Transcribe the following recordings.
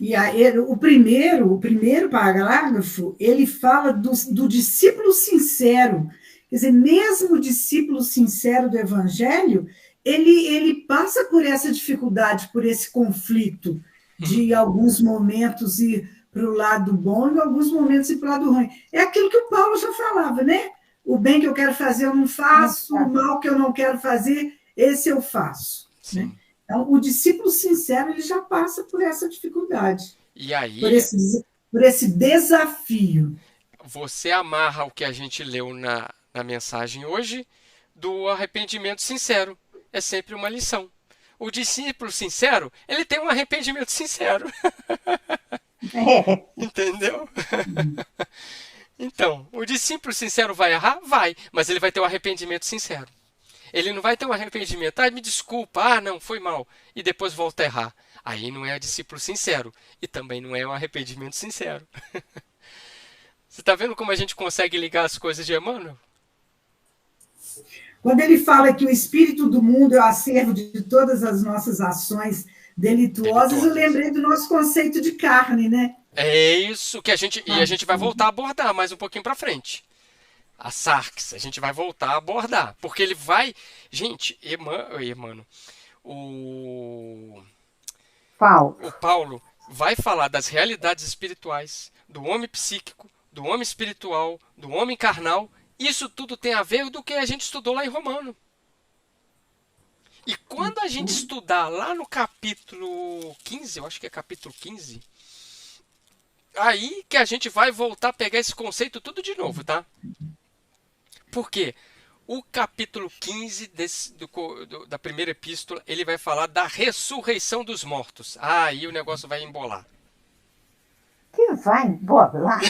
E aí, o primeiro parágrafo, ele fala do discípulo sincero. Quer dizer, mesmo o discípulo sincero do Evangelho, ele passa por essa dificuldade, por esse conflito de Uhum. alguns momentos ir para o lado bom e alguns momentos ir para o lado ruim. É aquilo que o Paulo já falava, né? O bem que eu quero fazer eu não faço, o mal que eu não quero fazer, esse eu faço. Né? Sim. Então, o discípulo sincero ele já passa por essa dificuldade, E por aí, esse desafio. você amarra o que a gente leu na mensagem hoje do arrependimento sincero. É sempre uma lição. O discípulo sincero, ele tem um arrependimento sincero. É, Entendeu? Então, o discípulo sincero vai errar? Vai, mas ele vai ter um arrependimento sincero. Ele não vai ter um arrependimento, me desculpa, não, foi mal, e depois volta a errar. Aí não é discípulo sincero, e também não é um arrependimento sincero. Você está vendo como a gente consegue ligar as coisas de Emmanuel? Quando ele fala que o espírito do mundo é o acervo de todas as nossas ações delituosas, eu Delitosas. lembrei do nosso conceito de carne, né? É isso que a gente vai voltar a abordar mais um pouquinho para frente. A Sarx, a gente vai voltar a abordar, porque ele vai, gente, Emmanuel, o Paulo. o Paulo vai falar das realidades espirituais, do homem psíquico, do homem espiritual, do homem carnal. Isso tudo tem a ver do que a gente estudou lá em Romano. E quando a gente estudar lá no capítulo 15, eu acho que é capítulo 15, aí que a gente vai voltar a pegar esse conceito tudo de novo, tá? Por quê? O capítulo 15 da primeira epístola, ele vai falar da ressurreição dos mortos. Aí o negócio vai embolar. Que vai embolar.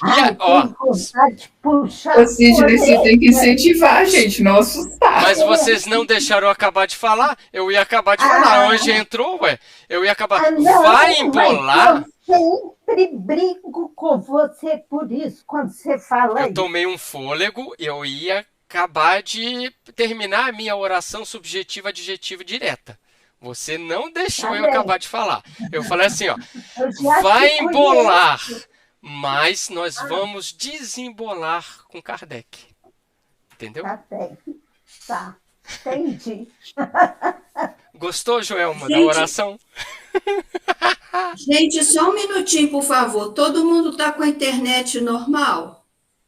E, Ai, ó, tem vontade de puxar Ô, a Sidney, você tem que orelha. incentivar a gente, não assustar. mas vocês não deixaram eu acabar de falar. Eu ia acabar de falar. A Anja Ah, entrou, ué. Eu ia acabar. Vai não, mas embolar. eu sempre brigo com você por isso, quando você Eu fala isso. tomei um fôlego. Eu ia acabar de terminar a minha oração subjetiva adjetiva direta. Você não deixou Tá eu bem? acabar de falar. Eu falei assim, ó. Eu já te Vai embolar. conheço. Mas nós Ah, vamos desembolar com Kardec. Entendeu? tá bem. Tá. Entendi. Gostou, Joelma, da Gente, oração? gente, só um minutinho, por favor. Todo mundo está com a internet normal?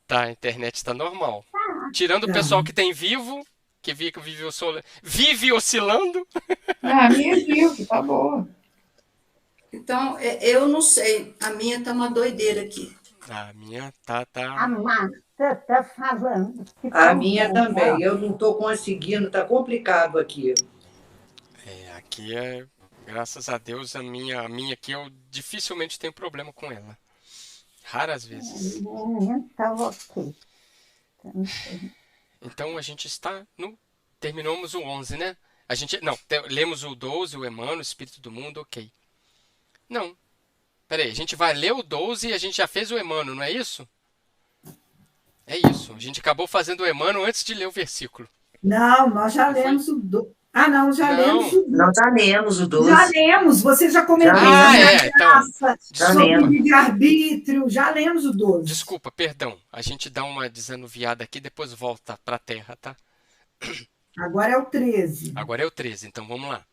Tá, a internet está normal. Tirando o Tá. pessoal que tem vivo, que vive oscilando. Ah, a minha viu, tá boa. Então, eu não sei. A minha tá uma doideira aqui. A minha tá. A Marta está falando que A tá minha boa. também. Eu não estou conseguindo, está complicado aqui. Aqui é. Graças a Deus, a minha aqui eu dificilmente tenho problema com ela. Raras vezes. Tá ok. Então a gente está no. Terminamos o 11, né? A gente. Não, lemos o 12, o Emmanuel, o Espírito do Mundo, ok. Não. Peraí, a gente vai ler o 12 e a gente já fez o Emmanuel, não é isso? É isso. A gente acabou fazendo o Emmanuel antes de ler o versículo. Não, nós já Não foi? lemos o. Ah, não, já lemos Não. o. Nós já lemos o Já 12. lemos, você já Já comentou Ah, sobre a lemos, é. Então, graça, já sobre o lemos. livre-arbítrio, já lemos o 12. desculpa, perdão. A gente dá uma desanuviada aqui, depois volta para a Terra, tá? Agora é o 13. Agora é o 13, então vamos lá.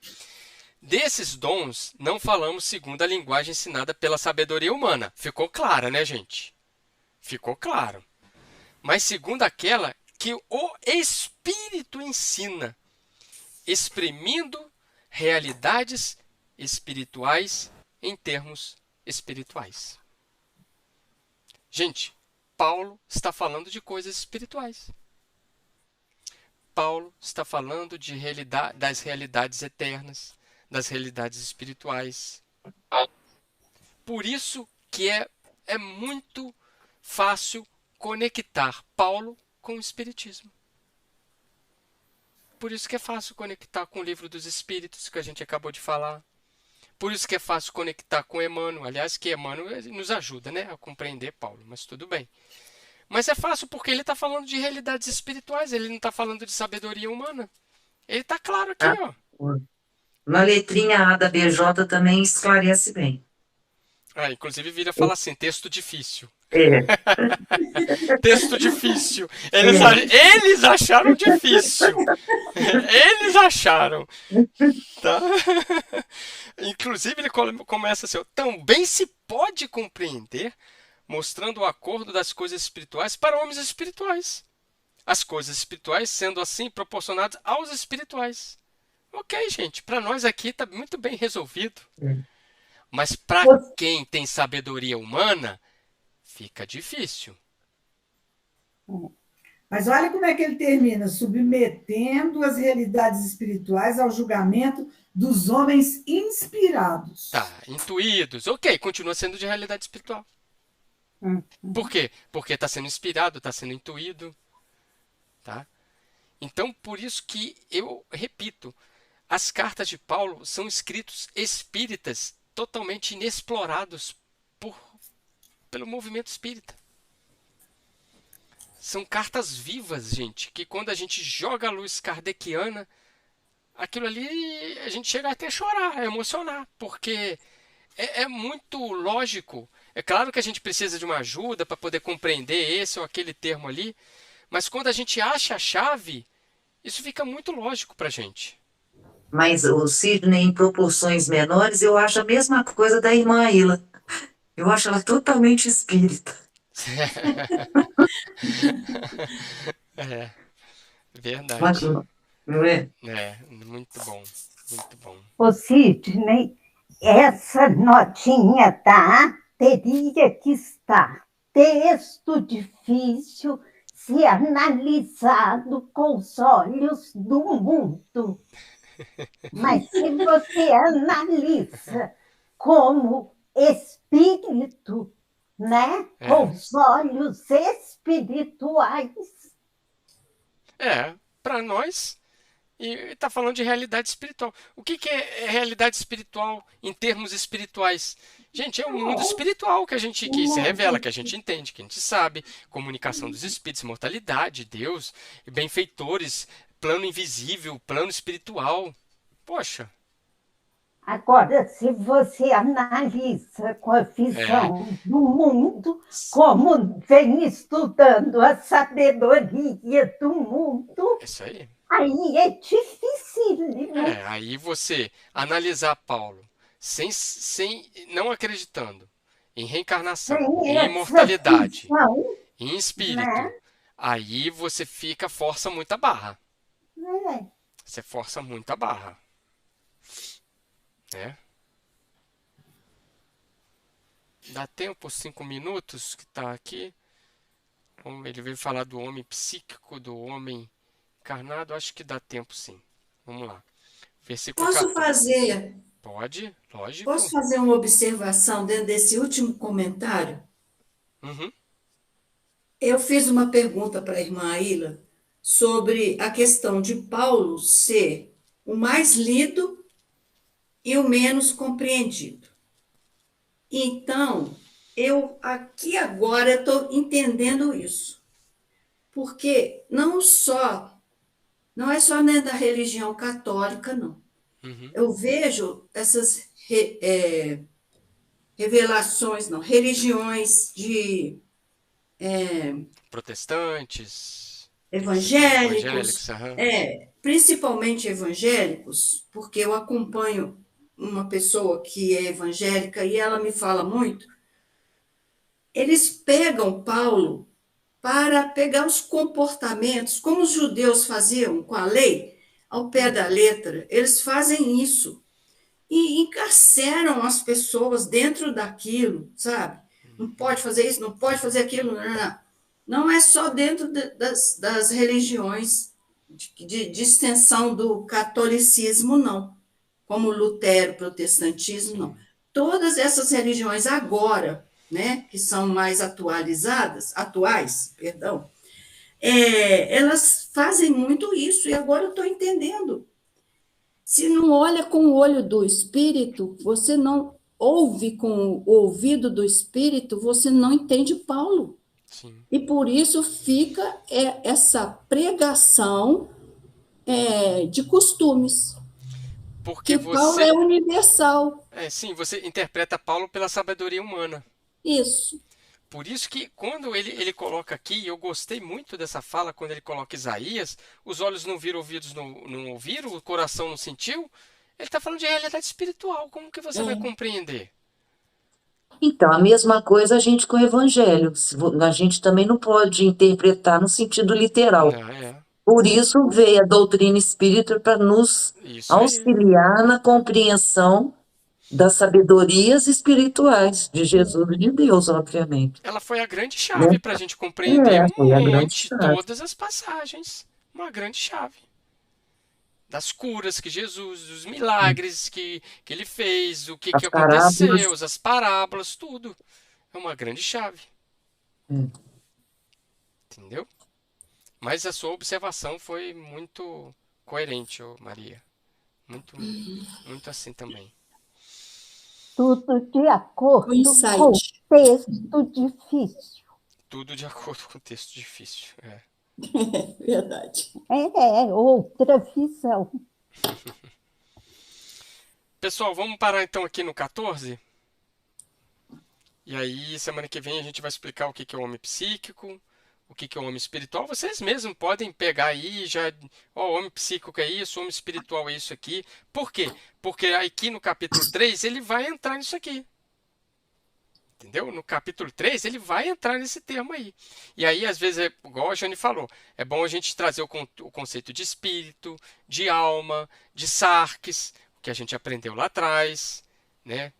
Desses dons, não falamos segundo a linguagem ensinada pela sabedoria humana. Ficou clara, né, gente? Ficou claro. Mas segundo aquela que o Espírito ensina, exprimindo realidades espirituais em termos espirituais. Gente, Paulo está falando de coisas espirituais. Paulo está falando das realidades eternas, das realidades espirituais. Por isso que é muito fácil conectar Paulo com o Espiritismo. Por isso que é fácil conectar com o Livro dos Espíritos, que a gente acabou de falar. Por isso que é fácil conectar com Emmanuel. Aliás, que Emmanuel nos ajuda, né, a compreender Paulo, mas tudo bem. Mas é fácil porque ele está falando de realidades espirituais, ele não está falando de sabedoria humana. Ele está claro aqui, Ah, ó. Na letrinha A da BJ também esclarece bem. Inclusive vira falar assim, texto difícil. É, Texto difícil. é. Eles acharam difícil. Eles acharam. Tá? Inclusive ele começa assim, ó, também se pode compreender mostrando o acordo das coisas espirituais para homens espirituais. As coisas espirituais sendo assim proporcionadas aos espirituais. Ok, gente, para nós aqui está muito bem resolvido. Mas para quem tem sabedoria humana, fica difícil. Mas olha como é que ele termina, submetendo as realidades espirituais ao julgamento dos homens inspirados. Tá, intuídos. Ok, continua sendo de realidade espiritual. Por quê? Porque está sendo inspirado, está sendo intuído. Tá? Então, por isso que eu repito, as cartas de Paulo são escritos espíritas totalmente inexplorados pelo movimento espírita. São cartas vivas, gente, que quando a gente joga a luz kardeciana, aquilo ali a gente chega até a chorar, a emocionar, porque é muito lógico. É claro que a gente precisa de uma ajuda para poder compreender esse ou aquele termo ali, mas quando a gente acha a chave, isso fica muito lógico para a gente. Mas o Sidney, em proporções menores, eu acho a mesma coisa da irmã Aila. Eu acho ela totalmente espírita. É, verdade. Mas, não é? É, muito bom, muito bom. Ô, Sidney, essa notinha, tá? Teria que estar texto difícil se analisado com os olhos do mundo. Mas se você analisa como espírito, né? Com os olhos espirituais. Para nós, e está falando de realidade espiritual. O que é realidade espiritual em termos espirituais? Gente, é o mundo espiritual que se revela, que a gente entende, que a gente sabe. Comunicação dos espíritos, imortalidade, Deus, benfeitores, plano invisível, plano espiritual. Poxa. Agora, se você analisa com a visão do mundo, como vem estudando a sabedoria do mundo, isso aí. Aí é difícil. Aí você analisar Paulo sem não acreditando em reencarnação, em imortalidade, em espírito, aí você força muito a barra. Você força muito a barra. Dá tempo, 5 minutos que está aqui. Ele veio falar do homem psíquico, do homem encarnado. Acho que dá tempo, sim. Vamos lá. Versículo Posso 14. fazer? Pode, lógico. Posso fazer uma observação dentro desse último comentário? Eu fiz uma pergunta para a irmã Aila sobre a questão de Paulo ser o mais lido e o menos compreendido. Então, eu aqui agora estou entendendo isso. Porque não é só dentro da religião católica, não. Eu vejo essas revelações, não, religiões de protestantes, evangélicos, principalmente evangélicos, porque eu acompanho uma pessoa que é evangélica e ela me fala muito. Eles pegam Paulo para pegar os comportamentos, como os judeus faziam com a lei, ao pé da letra, eles fazem isso. E encarceram as pessoas dentro daquilo, sabe? Não pode fazer isso, não pode fazer aquilo, não. Não é só dentro das religiões de extensão do catolicismo, não. Como Lutero, protestantismo, não. Todas essas religiões agora, né, que são mais atuais, elas fazem muito isso, e agora eu estou entendendo. Se não olha com o olho do espírito, você não ouve com o ouvido do espírito, você não entende Paulo. Sim. E por isso fica essa pregação de costumes. Porque que Paulo é universal. Sim, você interpreta Paulo pela sabedoria humana. Isso. Por isso que quando ele coloca aqui, eu gostei muito dessa fala, quando ele coloca Isaías, os olhos não viram, ouvidos não ouviram, o coração não sentiu. Ele está falando de realidade espiritual. Como que você vai compreender? Então, a mesma coisa a gente com o Evangelho. A gente também não pode interpretar no sentido literal. Por isso veio a doutrina espírita para nos auxiliar na compreensão das sabedorias espirituais de Jesus e de Deus, obviamente. Ela foi a grande chave para a gente compreender todas as passagens. Uma grande chave. Das curas que Jesus, dos milagres que ele fez, o que aconteceu, as parábolas, tudo. É uma grande chave. Entendeu? Mas a sua observação foi muito coerente, Maria. Muito, muito assim também. Tudo de acordo com o texto difícil. Tudo de acordo com o texto difícil, Verdade. Outra visão. Pessoal, vamos parar então aqui no 14? E aí, semana que vem a gente vai explicar o que é o homem psíquico, o que é o homem espiritual. Vocês mesmos podem pegar aí, o homem psíquico é isso, o homem espiritual é isso aqui. Por quê? Porque aqui no capítulo 3 ele vai entrar nisso aqui. Entendeu? No capítulo 3 ele vai entrar nesse termo aí. E aí, às vezes, igual a Jane falou, é bom a gente trazer o conceito de espírito, de alma, de sarx, o que a gente aprendeu lá atrás, né?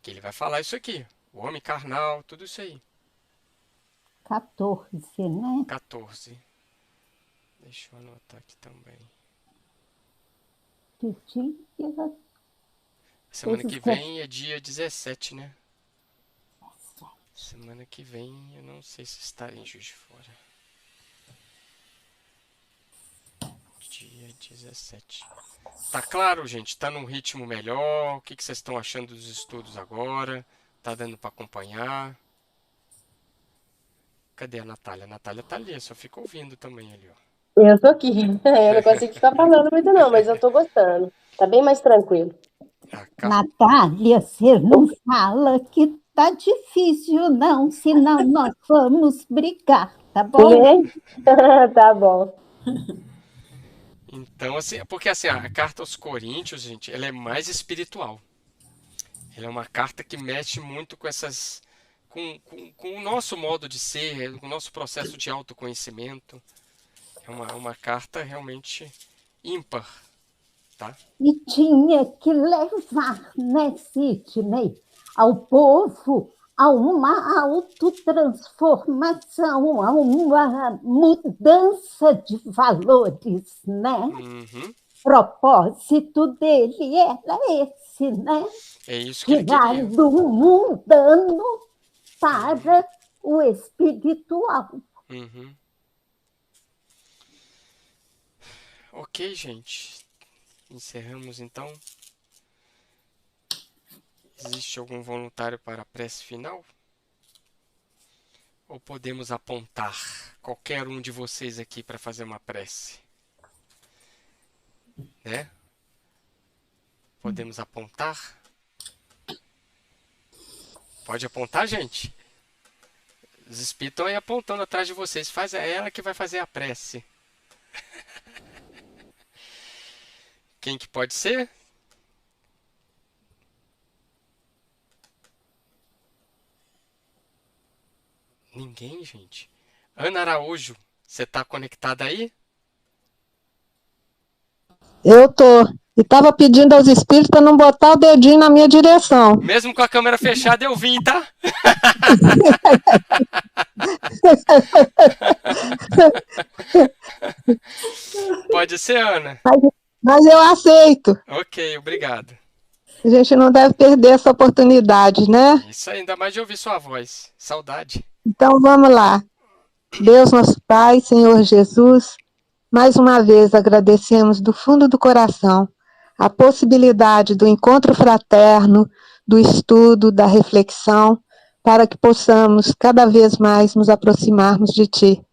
Que ele vai falar isso aqui. O homem carnal, tudo isso aí. 14, né? 14. Deixa eu anotar aqui também. Semana que vem é dia 17, né? Semana que vem eu não sei se estarei em Juiz de Fora. Dia 17. Tá claro, gente? Tá num ritmo melhor? O que vocês estão achando dos estudos agora? Tá dando para acompanhar? Cadê a Natália? A Natália tá ali, só fica ouvindo também ali, ó. Eu tô aqui. Eu não consigo ficar falando muito não, mas eu tô gostando. Tá bem mais tranquilo. Natália, você não fala que tá difícil não, senão nós vamos brigar, tá bom? Tá bom. Então, assim, porque assim, a carta aos Coríntios, gente, ela é mais espiritual. Ela é uma carta que mexe muito com essas... Com o nosso modo de ser, com o nosso processo de autoconhecimento. É uma carta realmente ímpar, tá? E tinha que levar, né, Sidney, ao povo a uma autotransformação, a uma mudança de valores, né? Uhum. O propósito dele era esse, né? É isso que ele tirar queria. do mundano para o espiritual. Uhum. Ok, gente. Encerramos então. Existe algum voluntário para a prece final? Ou podemos apontar qualquer um de vocês aqui para fazer uma prece? Né? Podemos apontar? Pode apontar, gente? Os espíritos estão aí apontando atrás de vocês. É ela que vai fazer a prece. Quem que pode ser? Ninguém, gente. Ana Araújo, você tá conectada aí? Eu tô. E tava pedindo aos espíritos para não botar o dedinho na minha direção. Mesmo com a câmera fechada, eu vim, tá? Pode ser, Ana. Mas eu aceito. Ok, obrigado. A gente não deve perder essa oportunidade, né? Isso aí, ainda mais de ouvir sua voz. Saudade. Então vamos lá. Deus nosso Pai, Senhor Jesus, mais uma vez agradecemos do fundo do coração a possibilidade do encontro fraterno, do estudo, da reflexão, para que possamos cada vez mais nos aproximarmos de Ti.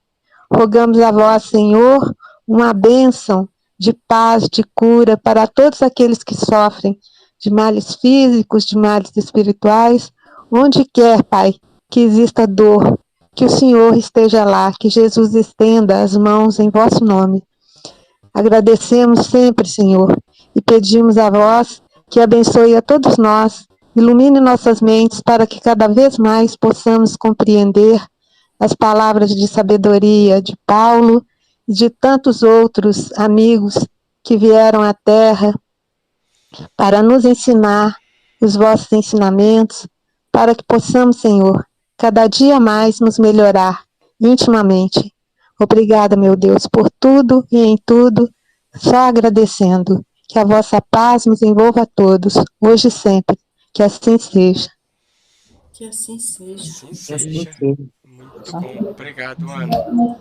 Rogamos a Vós, Senhor, uma bênção de paz, de cura para todos aqueles que sofrem de males físicos, de males espirituais, onde quer, Pai, que exista dor, que o Senhor esteja lá, que Jesus estenda as mãos em vosso nome. Agradecemos sempre, Senhor, e pedimos a vós que abençoe a todos nós, ilumine nossas mentes para que cada vez mais possamos compreender as palavras de sabedoria de Paulo e de tantos outros amigos que vieram à Terra para nos ensinar os vossos ensinamentos, para que possamos, Senhor, cada dia mais nos melhorar intimamente. Obrigada, meu Deus, por tudo e em tudo, só agradecendo. Que a vossa paz nos envolva a todos, hoje e sempre. Que assim seja. Que assim seja. Assim seja. Muito bom. Obrigado, Ana.